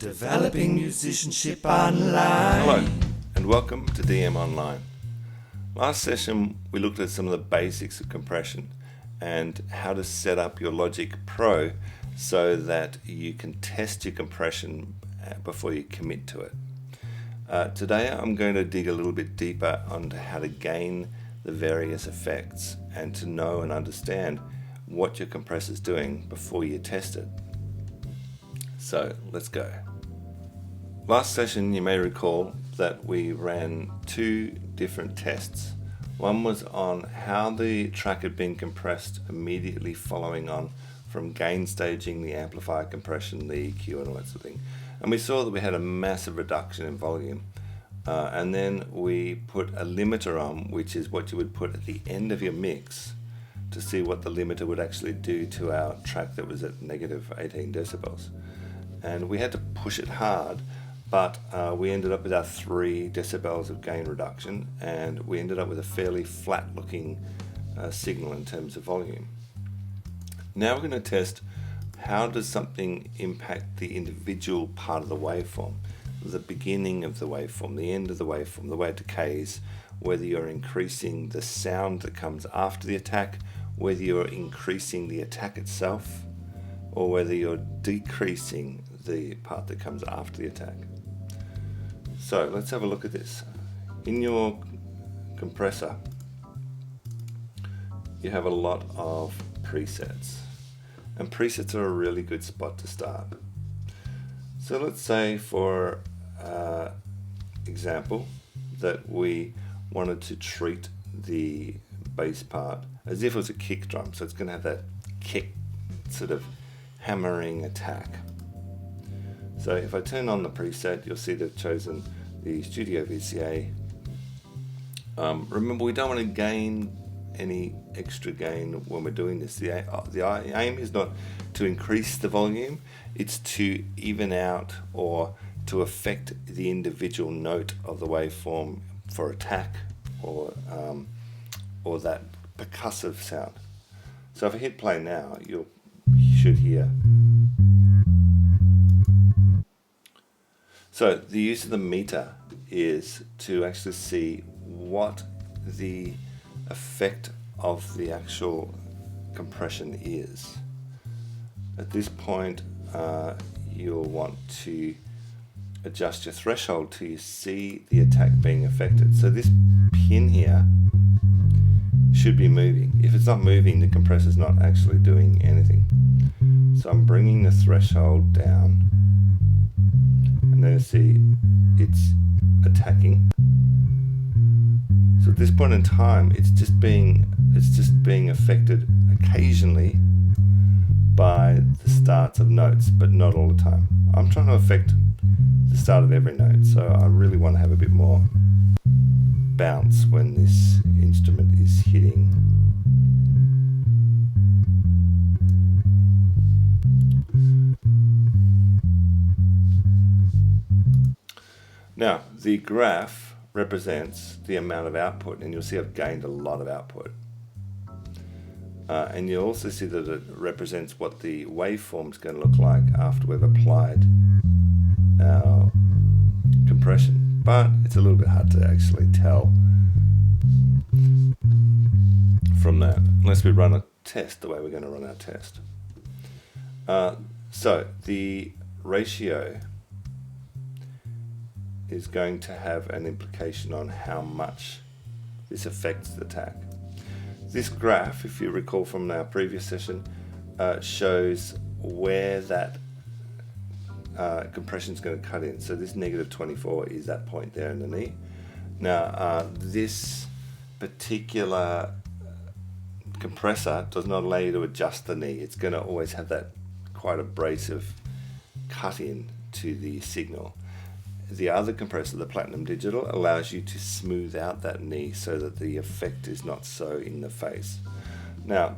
Developing musicianship online. Hello, and welcome to DM Online. Last session we looked at some of the basics of compression and how to set up your Logic Pro so that you can test your compression before you commit to it. Today I'm going to dig a little bit deeper onto how to gain the various effects and to know and understand what your compressor is doing before you test it. So let's go. Last session you may recall that we ran two different tests. One was on how the track had been compressed immediately following on from gain staging, the amplifier compression, the EQ and all that sort of thing. And we saw that we had a massive reduction in volume. And then we put a limiter on, which is what you would put at the end of your mix to see what the limiter would actually do to our track that was at negative 18 decibels. And we had to push it hard, but we ended up with our 3 decibels of gain reduction, and we ended up with a fairly flat looking signal in terms of volume. Now we're going to test how does something impact the individual part of the waveform, the beginning of the waveform, the end of the waveform, the way it decays, whether you're increasing the sound that comes after the attack, whether you're increasing the attack itself, or whether you're decreasing the part that comes after the attack. So let's have a look at this. In your compressor, you have a lot of presets, and presets are a really good spot to start. So let's say, for example, that we wanted to treat the bass part as if it was a kick drum, so it's going to have that kick sort of hammering attack. So if I turn on the preset, you'll see they've chosen the Studio VCA. Remember, we don't want to gain any extra gain when we're doing this. The aim is not to increase the volume, it's to even out or to affect the individual note of the waveform for attack or that percussive sound. So if I hit play now, you should hear. So the use of the meter is to actually see what the effect of the actual compression is. At this point, you'll want to adjust your threshold till you see the attack being affected. So this pin here should be moving. If it's not moving, the compressor's not actually doing anything. So I'm bringing the threshold down, and then see it's attacking. So at this point in time, it's just being affected occasionally by the starts of notes, but not all the time. I'm trying to affect the start of every note, so I really want to have a bit more bounce when this instrument is hitting. Now, the graph represents the amount of output, and you'll see I've gained a lot of output. And you'll also see that it represents what the waveform is going to look like after we've applied our compression. But it's a little bit hard to actually tell from that, unless we run a test the way we're going to run our test. So the ratio is going to have an implication on how much this affects the attack. This graph, if you recall from our previous session, shows where that compression is going to cut in. So this negative 24 is that point there in the knee. Now, this particular compressor does not allow you to adjust the knee. It's going to always have that quite abrasive cut in to the signal. The other compressor, the Platinum Digital, allows you to smooth out that knee so that the effect is not so in the face. Now,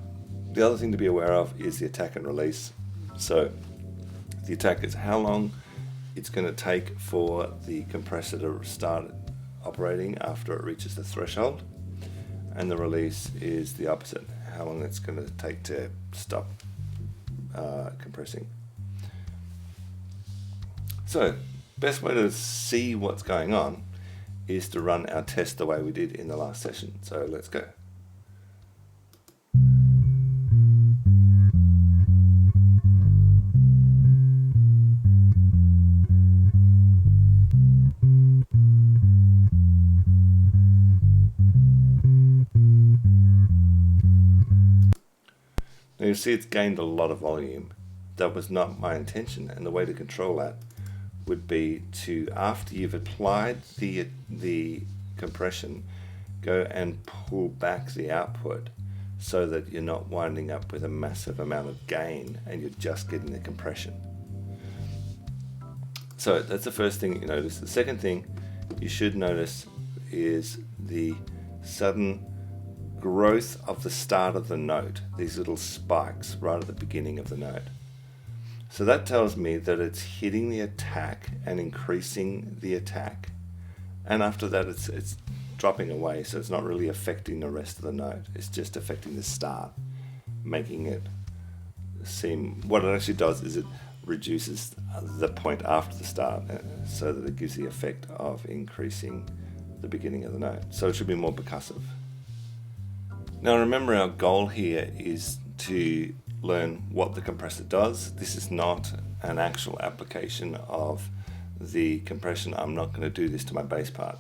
the other thing to be aware of is the attack and release. So the attack is how long it's going to take for the compressor to start operating after it reaches the threshold, and the release is the opposite, how long it's going to take to stop compressing. So So, best way to see what's going on is to run our test the way we did in the last session. So let's go. Now you see it's gained a lot of volume. That was not my intention, and the way to control that would be to, after you've applied the compression, go and pull back the output so that you're not winding up with a massive amount of gain and you're just getting the compression. So that's the first thing you notice. The second thing you should notice is the sudden growth of the start of the note, these little spikes right at the beginning of the note. So that tells me that it's hitting the attack and increasing the attack, and after that it's dropping away, so it's not really affecting the rest of the note, it's just affecting the start, making it seem, what it actually does is it reduces the point after the start so that it gives the effect of increasing the beginning of the note. So it should be more percussive. Now remember, our goal here is to learn what the compressor does. This is not an actual application of the compression. I'm not going to do this to my bass part.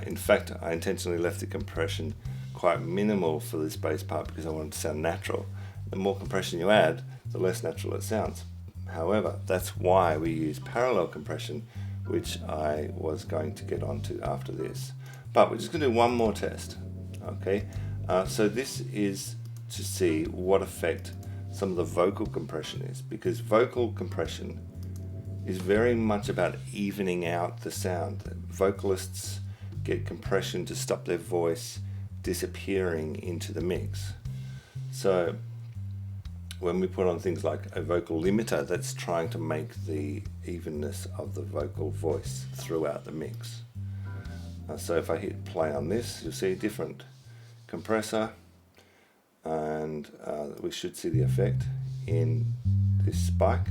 In fact, I intentionally left the compression quite minimal for this bass part because I want it to sound natural. The more compression you add, the less natural it sounds. However, that's why we use parallel compression, which I was going to get onto after this. But we're just going to do one more test. Okay, so this is to see what effect some of the vocal compression is, because vocal compression is very much about evening out the sound. Vocalists get compression to stop their voice disappearing into the mix. So when we put on things like a vocal limiter, that's trying to make the evenness of the vocal voice throughout the mix. So if I hit play on this, you'll see a different compressor, and we should see the effect in this spike.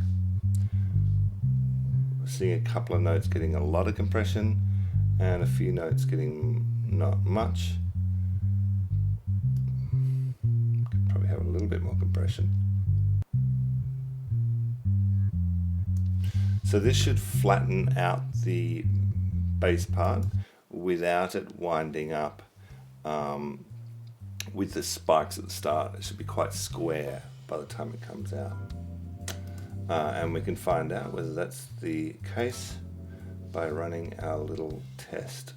We're seeing a couple of notes getting a lot of compression and a few notes getting not much. Could probably have a little bit more compression. So this should flatten out the bass part without it winding up with the spikes at the start. It should be quite square by the time it comes out. And we can find out whether that's the case by running our little test.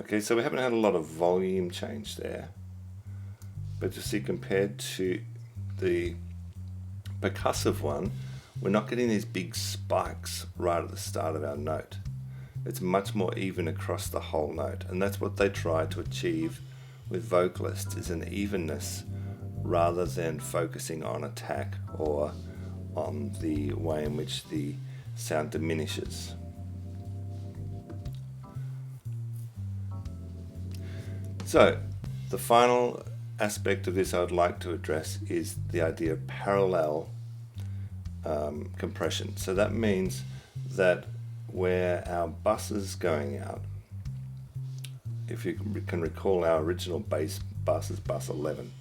Okay, so we haven't had a lot of volume change there, but you see, compared to the percussive one, we're not getting these big spikes right at the start of our note. It's much more even across the whole note, and that's what they try to achieve with vocalists, is an evenness rather than focusing on attack or on the way in which the sound diminishes. So, the final aspect of this I would like to address is the idea of parallel compression. So that means that where our bus is going out, if you can recall, our original bass bus is bus 11.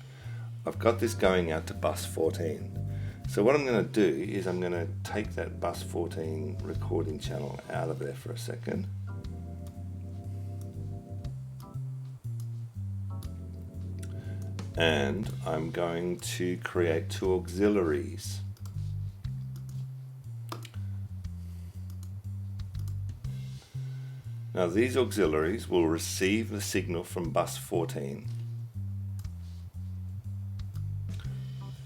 I've got this going out to bus 14. So what I'm going to do is I'm going to take that bus 14 recording channel out of there for a second. And I'm going to create two auxiliaries. Now these auxiliaries will receive the signal from bus 14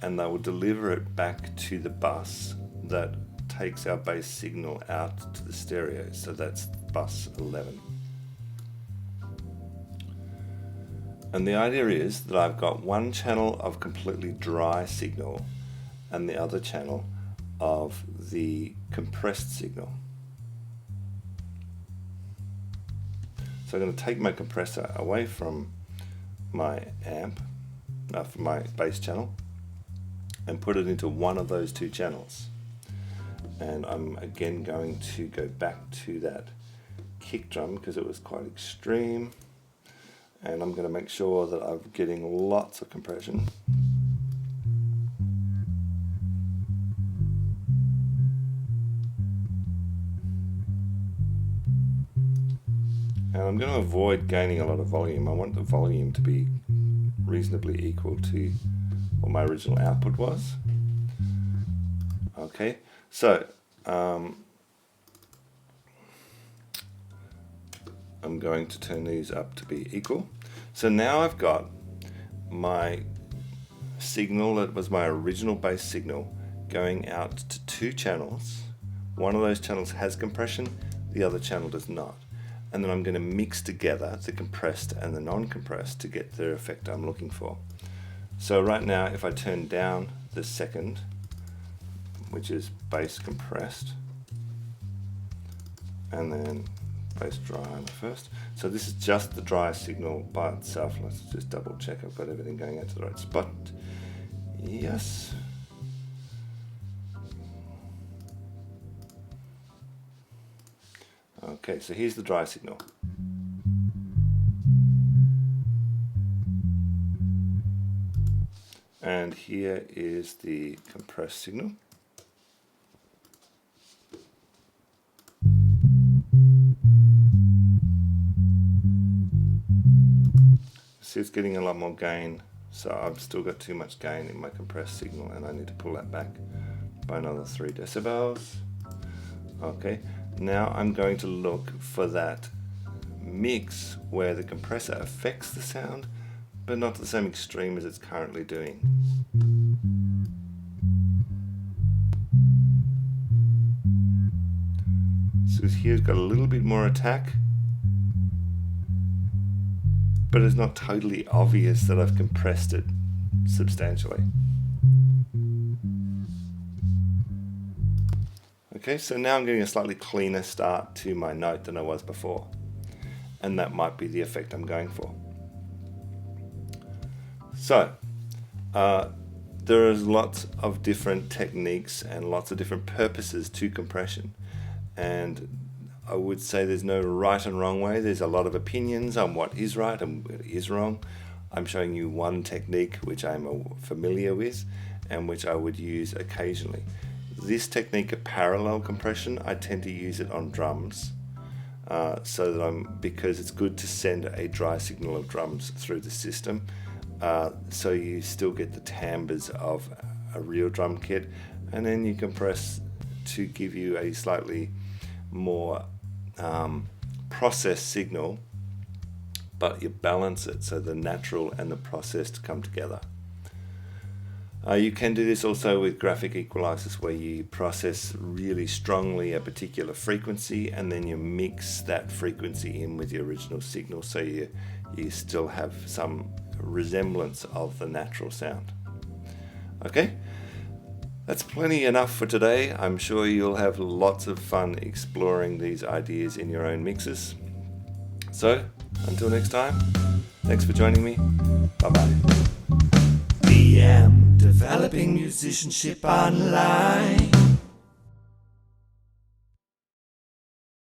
and they will deliver it back to the bus that takes our bass signal out to the stereo. So that's bus 11. And the idea is that I've got one channel of completely dry signal and the other channel of the compressed signal. So I'm going to take my compressor away from my amp, from my bass channel, and put it into one of those two channels. And I'm again going to go back to that kick drum because it was quite extreme. And I'm going to make sure that I'm getting lots of compression. And I'm going to avoid gaining a lot of volume. I want the volume to be reasonably equal to what my original output was. Okay, so I'm going to turn these up to be equal. So now I've got my signal that was my original bass signal going out to two channels. One of those channels has compression, the other channel does not. And then I'm going to mix together the compressed and the non-compressed to get the effect I'm looking for. So right now, if I turn down the second, which is bass compressed, and then bass dry on the first. So this is just the dry signal by itself. Let's just double check I've got everything going out to the right spot. Yes. Okay, so here's the dry signal. And here is the compressed signal. See, it's getting a lot more gain, so I've still got too much gain in my compressed signal and I need to pull that back by another 3 decibels. Okay, now I'm going to look for that mix where the compressor affects the sound, but not to the same extreme as it's currently doing. So here's got a little bit more attack, but it's not totally obvious that I've compressed it substantially. Okay, so now I'm getting a slightly cleaner start to my note than I was before, and that might be the effect I'm going for. So, there is lots of different techniques and lots of different purposes to compression, and I would say there's no right and wrong way. There's a lot of opinions on what is right and what is wrong. I'm showing you one technique which I'm familiar with and which I would use occasionally. This technique of parallel compression, I tend to use it on drums, so that because it's good to send a dry signal of drums through the system, so you still get the timbres of a real drum kit, and then you compress to give you a slightly more processed signal, but you balance it so the natural and the processed come together. You can do this also with graphic equalizers, where you process really strongly a particular frequency and then you mix that frequency in with the original signal, so you still have some resemblance of the natural sound. Okay, that's plenty enough for today. I'm sure you'll have lots of fun exploring these ideas in your own mixes. So, until next time, thanks for joining me. Bye-bye. DM, developing musicianship online.